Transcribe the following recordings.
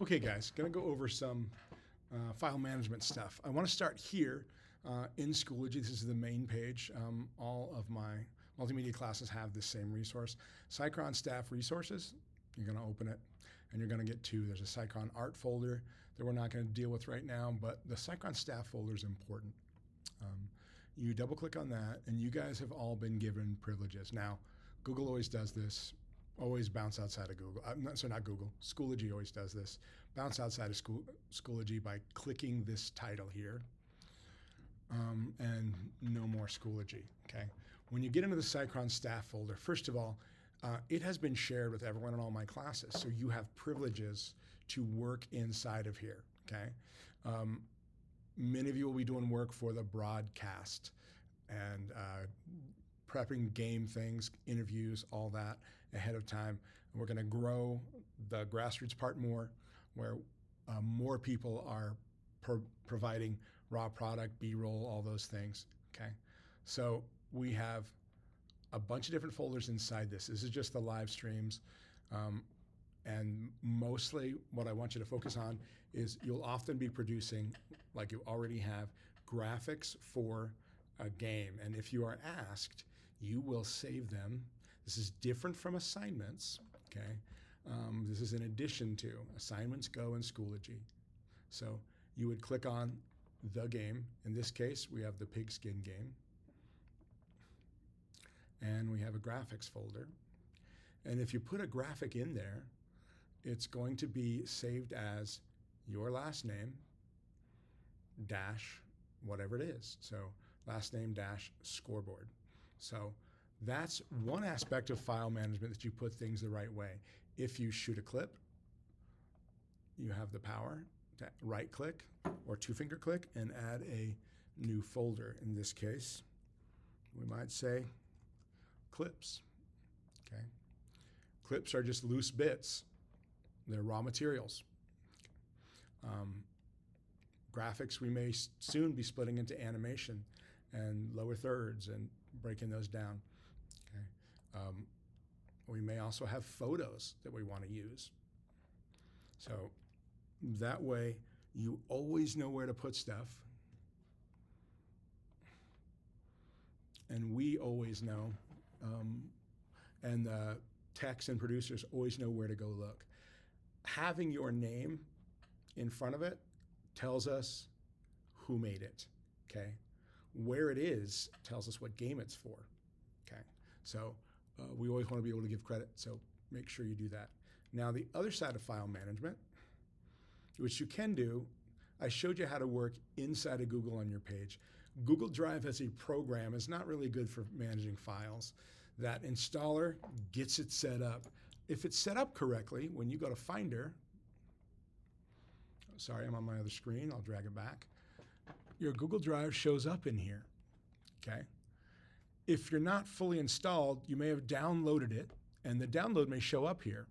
Okay, guys, going to go over some file management stuff. I want to start here in Schoology. This is the main page. All of my multimedia classes have this same resource. CyChron staff resources. You're going to open it, and you're going to get two. There's a CyChron art folder that we're not going to deal with right now, but the CyChron staff folder is important. You double click on that, and you guys have all been given privileges. Now, Google always does this. Always bounce outside of Google. Not Google. Schoology always does this. Bounce outside of Schoology by clicking this title here, and no more Schoology. Okay. When you get into the CyChron staff folder, first of all, it has been shared with everyone in all my classes, so you have privileges to work inside of here. Okay. Many of you will be doing work for the broadcast and prepping game things, interviews, all that ahead of time. And we're going to grow the grassroots part more, where more people are providing raw product, B-roll, all those things. Okay, so we have a bunch of different folders inside this. This is just the live streams. And mostly what I want you to focus on is you'll often be producing, like you already have, graphics for a game. And if you are asked, you will save them. This is different from assignments, okay? This is in addition to assignments go in Schoology. So you would click on the game. In this case, we have the pigskin game. And we have a graphics folder. And if you put a graphic in there, it's going to be saved as your last name dash whatever it is. So last name dash scoreboard. So that's one aspect of file management, that you put things the right way. If you shoot a clip, you have the power to right click or two finger click and add a new folder. In this case, we might say clips. Okay. Clips are just loose bits. They're raw materials. Graphics, we may soon be splitting into animation and lower thirds and breaking those down. Okay. We may also have photos that we want to use. So that way you always know where to put stuff. And we always know, and the techs and producers always know where to go look. Having your name in front of it tells us who made it, okay? Where it is tells us what game it's for, okay? So we always want to be able to give credit, so make sure you do that. Now, the other side of file management, which you can do, I showed you how to work inside of Google on your page. Google Drive as a program is not really good for managing files. That installer gets it set up. If it's set up correctly, when you go to Finder, sorry, I'm on my other screen, I'll drag it back. Your Google Drive shows up in here, okay? If you're not fully installed, you may have downloaded it, and the download may show up here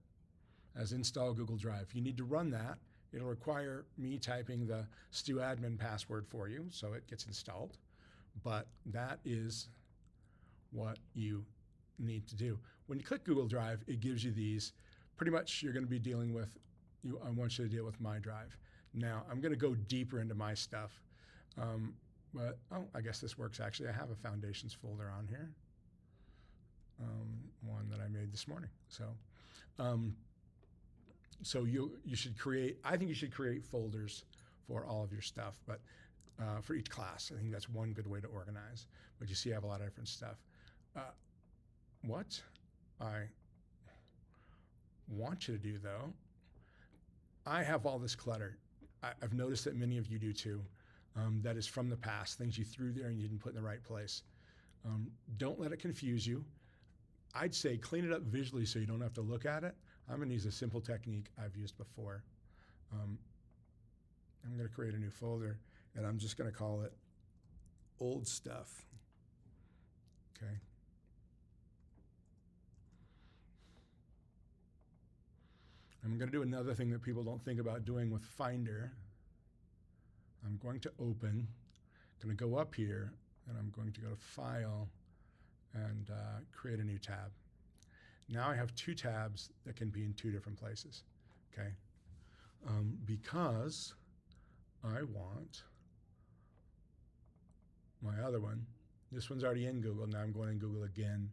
as install Google Drive. You need to run that. It'll require me typing the stewAdmin password for you, so it gets installed. But that is what you need to do. When you click Google Drive, it gives you these. Pretty much you're going to be dealing with, I want you to deal with my drive. Now, I'm going to go deeper into my stuff. I guess this works actually. I have a foundations folder on here, one that I made this morning. So you should create, I think you should create folders for all of your stuff, but for each class. I think that's one good way to organize. But you see I have a lot of different stuff. What I want you to do, though, I have all this clutter. I've noticed that many of you do too. That is from the past, things you threw there and you didn't put in the right place. Don't let it confuse you. I'd say clean it up visually so you don't have to look at it. I'm going to use a simple technique I've used before. I'm going to create a new folder, and I'm just going to call it old stuff. Okay. I'm going to do another thing that people don't think about doing with Finder. I'm going to open, going to go up here, and I'm going to go to File and create a new tab. Now I have two tabs that can be in two different places, okay? because I want my other one. This one's already in Google. Now I'm going in Google again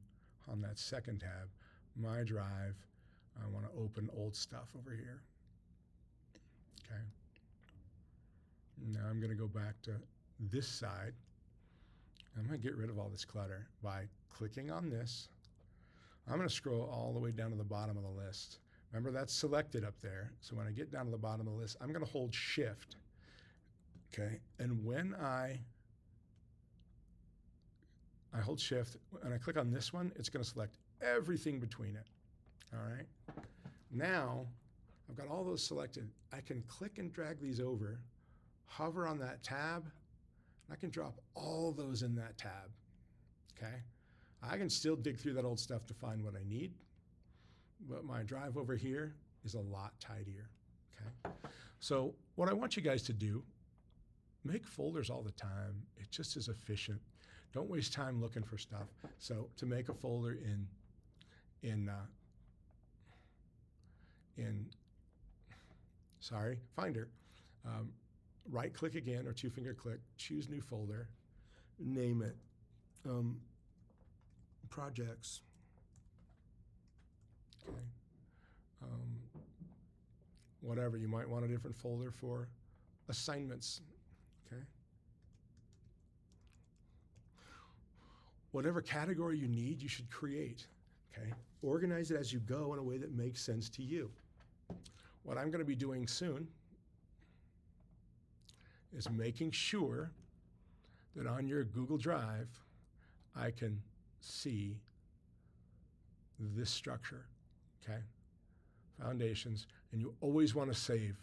on that second tab. My drive. I want to open old stuff over here. Okay. Now I'm going to go back to this side. I'm going to get rid of all this clutter by clicking on this. I'm going to scroll all the way down to the bottom of the list. Remember, that's selected up there. So when I get down to the bottom of the list, I'm going to hold Shift. Okay. And when I hold Shift and I click on this one, it's going to select everything between it. All right. Now I've got all those selected. I can click and drag these over, hover on that tab, and I can drop all those in that tab. Okay. I can still dig through that old stuff to find what I need, but my drive over here is a lot tidier. Okay. So what I want you guys to do, make folders all the time. It just is efficient. Don't waste time looking for stuff. So to make a folder in Finder, right click again or two finger click, choose new folder, name it projects. Okay. Whatever, you might want a different folder for assignments. Okay. Whatever category you need, you should create. Okay. Organize it as you go in a way that makes sense to you. What I'm going to be doing soon is making sure that on your Google Drive, I can see this structure, okay? Foundations, and you always want to save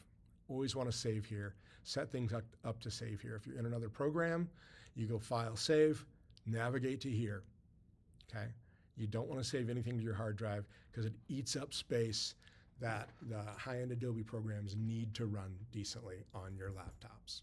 here. Set things up to save here. If you're in another program, you go File, Save, navigate to here, okay? You don't want to save anything to your hard drive because it eats up space that the high-end Adobe programs need to run decently on your laptops.